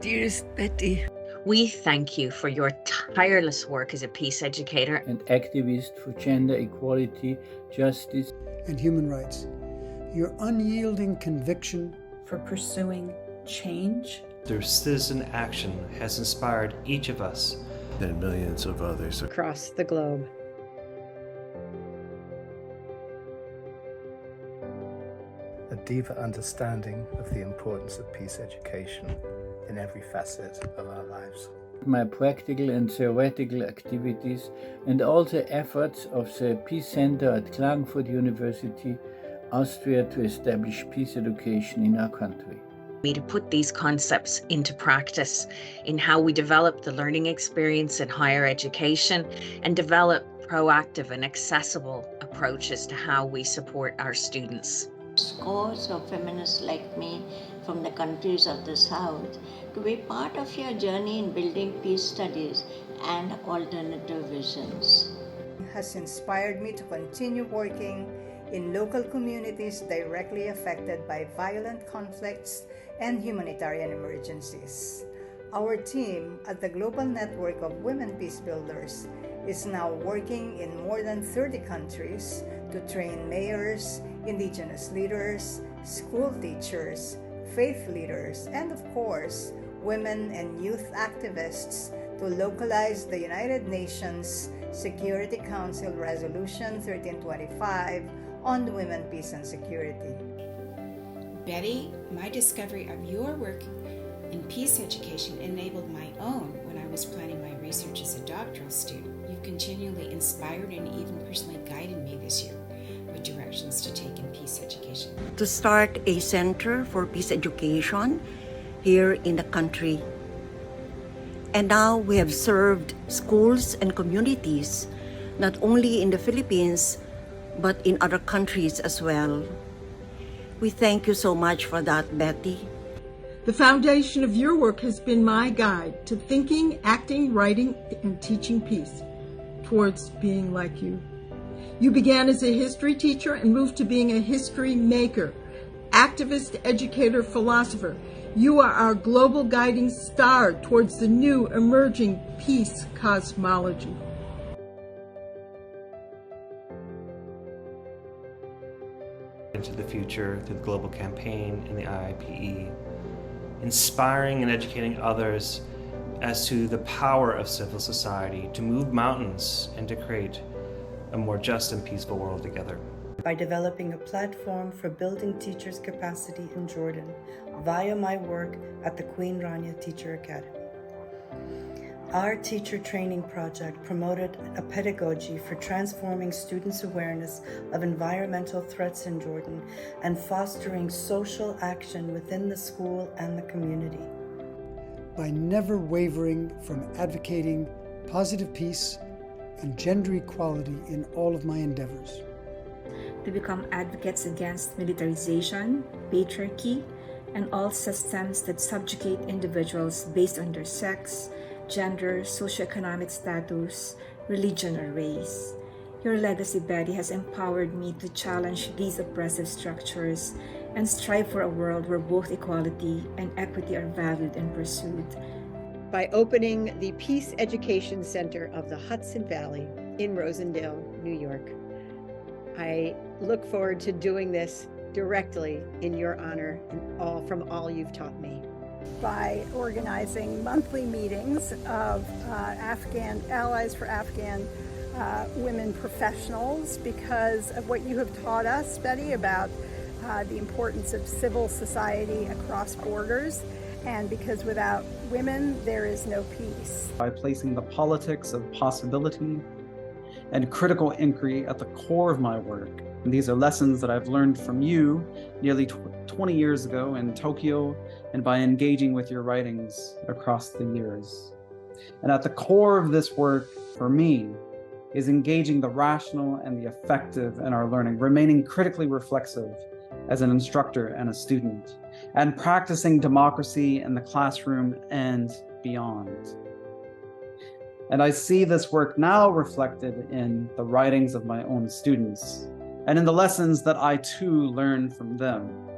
Dearest Betty, We thank you for your tireless work as a peace educator and activist for gender equality, justice, and human rights. Your unyielding conviction for pursuing change. Their citizen action has inspired each of us and millions of others across the globe. A deeper understanding of the importance of peace education in every facet of our lives. My practical and theoretical activities and all the efforts of the Peace Center at Klagenfurt University, Austria, to establish peace education in our country. To put these concepts into practice in how we develop the learning experience in higher education and develop proactive and accessible approaches to how we support our students. Scores of feminists like me from the countries of the South to be part of your journey in building peace studies and alternative visions. It has inspired me to continue working in local communities directly affected by violent conflicts and humanitarian emergencies. Our team at the Global Network of Women Peacebuilders is now working in more than 30 countries to train mayors, indigenous leaders, school teachers, faith leaders, and of course, women and youth activists to localize the United Nations Security Council Resolution 1325 on women, peace, and security. Betty, my discovery of your work in peace education enabled my own when I was planning my research as a doctoral student. You've continually inspired and even personally guided me this year with directions to take in peace education. To start a center for peace education here in the country. And now we have served schools and communities, not only in the Philippines, but in other countries as well. We thank you so much for that, Betty. The foundation of your work has been my guide to thinking, acting, writing, and teaching peace towards being like you. You began as a history teacher and moved to being a history maker, activist, educator, philosopher. You are our global guiding star towards the new emerging peace cosmology. into the future through the global campaign and the IIPE, inspiring and educating others as to the power of civil society to move mountains and to create a more just and peaceful world together. By developing a platform for building teachers' capacity in Jordan via my work at the Queen Rania Teacher Academy. Our teacher training project promoted a pedagogy for transforming students' awareness of environmental threats in Jordan and fostering social action within the school and the community. By never wavering from advocating positive peace and gender equality in all of my endeavors. To become advocates against militarization, patriarchy, and all systems that subjugate individuals based on their sex, gender, socioeconomic status, religion, or race. Your legacy, Betty, has empowered me to challenge these oppressive structures and strive for a world where both equality and equity are valued and pursued. By opening the Peace Education Center of the Hudson Valley in Rosendale, New York. I look forward to doing this directly in your honor and from all you've taught me. By organizing monthly meetings of Afghan Allies for Afghan women professionals because of what you have taught us, Betty, about the importance of civil society across borders, and because without women there is no peace. By placing the politics of possibility and critical inquiry at the core of my work. And these are lessons that I've learned from you nearly 20 years ago in Tokyo, and by engaging with your writings across the years. And at the core of this work, for me, is engaging the rational and the effective in our learning, remaining critically reflexive as an instructor and a student, and practicing democracy in the classroom and beyond. And I see this work now reflected in the writings of my own students and in the lessons that I too learn from them.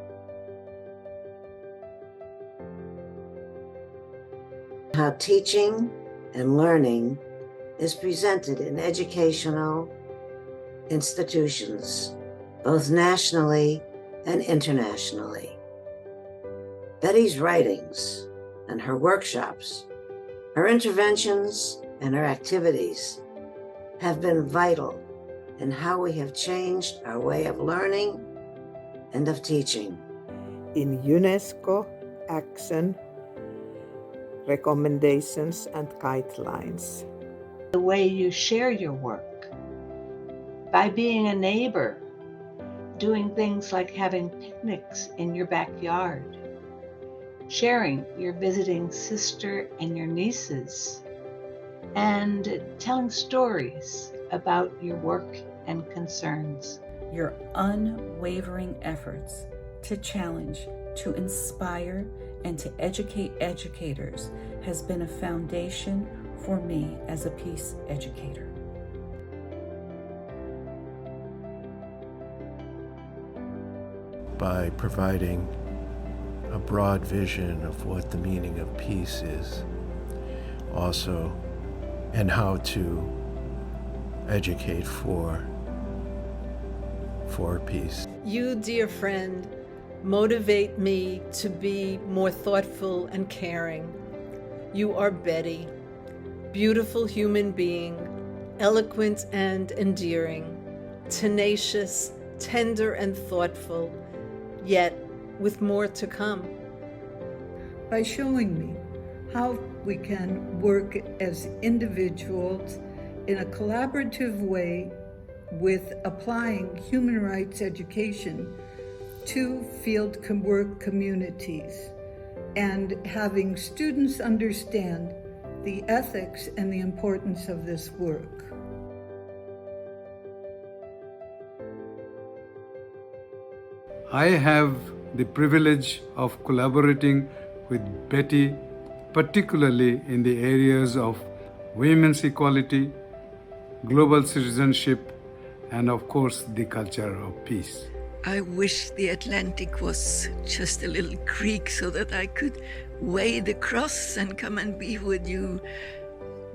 how teaching and learning is presented in educational institutions, both nationally and internationally. Betty's writings and her workshops, her interventions and her activities have been vital in how we have changed our way of learning and of teaching. In UNESCO action, recommendations and guidelines. The way you share your work, by being a neighbor, doing things like having picnics in your backyard, sharing your visiting sister and your nieces, and telling stories about your work and concerns. Your unwavering efforts to challenge, to inspire, and to educate educators has been a foundation for me as a peace educator. By providing a broad vision of what the meaning of peace is, also, and how to educate for peace. You, dear friend, motivate me to be more thoughtful and caring. You are Betty, beautiful human being, eloquent and endearing, tenacious, tender and thoughtful, yet with more to come. By showing me how we can work as individuals in a collaborative way with applying human rights education to field work communities and having students understand the ethics and the importance of this work. I have the privilege of collaborating with Betty, particularly in the areas of women's equality, global citizenship, and of course, the culture of peace. I wish the Atlantic was just a little creek so that I could wade across and come and be with you,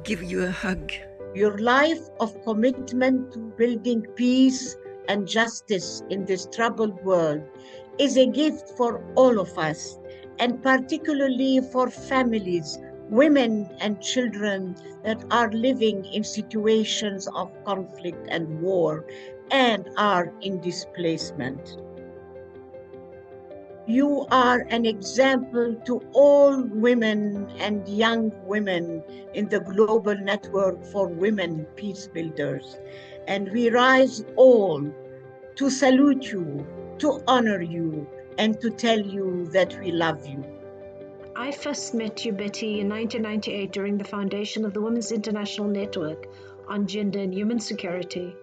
give you a hug. Your life of commitment to building peace and justice in this troubled world is a gift for all of us, and particularly for families, women and children that are living in situations of conflict and war and are in displacement. You are an example to all women and young women in the global network for women Peacebuilders, and we rise all to salute you, to honor you, and to tell you that we love you. I first met you, Betty, in 1998 during the foundation of the Women's International Network on Gender and Human Security.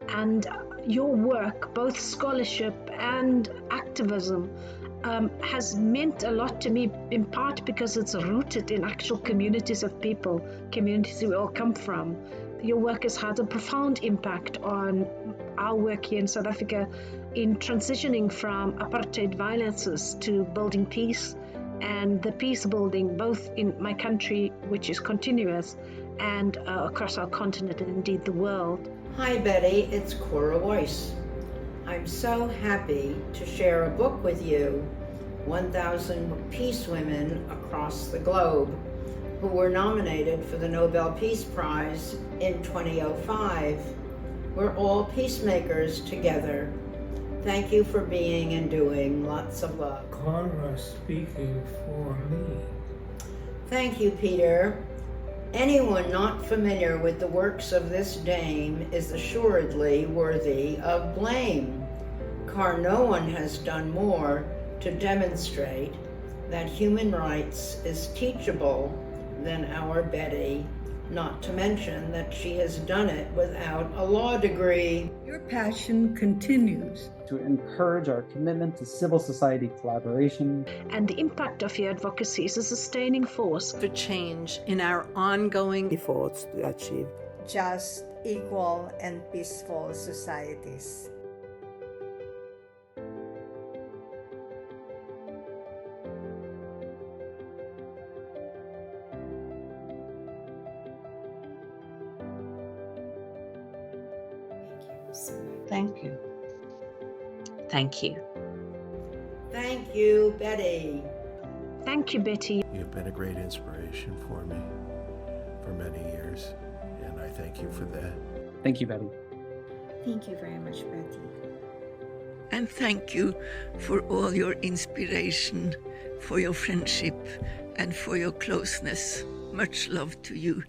And your work, both scholarship and activism, has meant a lot to me, in part because it's rooted in actual communities of people, communities we all come from. Your work has had a profound impact on our work here in South Africa in transitioning from apartheid violences to building peace, and the peace building both in my country, which is continuous, and across our continent and indeed the world. Hi Betty, it's Cora Weiss. I'm so happy to share a book with you, 1,000 Peace Women Across the Globe, who were nominated for the Nobel Peace Prize in 2005. We're all peacemakers together. Thank you for being and doing. Lots of love. Cora speaking for me. Thank you, Peter. Anyone not familiar with the works of this dame is assuredly worthy of blame, car no one has done more to demonstrate that human rights is teachable than our Betty, not to mention that she has done it without a law degree. Your passion continues to encourage our commitment to civil society collaboration. And the impact of your advocacy is a sustaining force for change in our ongoing efforts to achieve just, equal, and peaceful societies. Thank you. Thank you. Thank you, Betty. Thank you, Betty. You've been a great inspiration for me for many years, and I thank you for that. Thank you, Betty. Thank you very much, Betty. And thank you for all your inspiration, for your friendship, and for your closeness. Much love to you.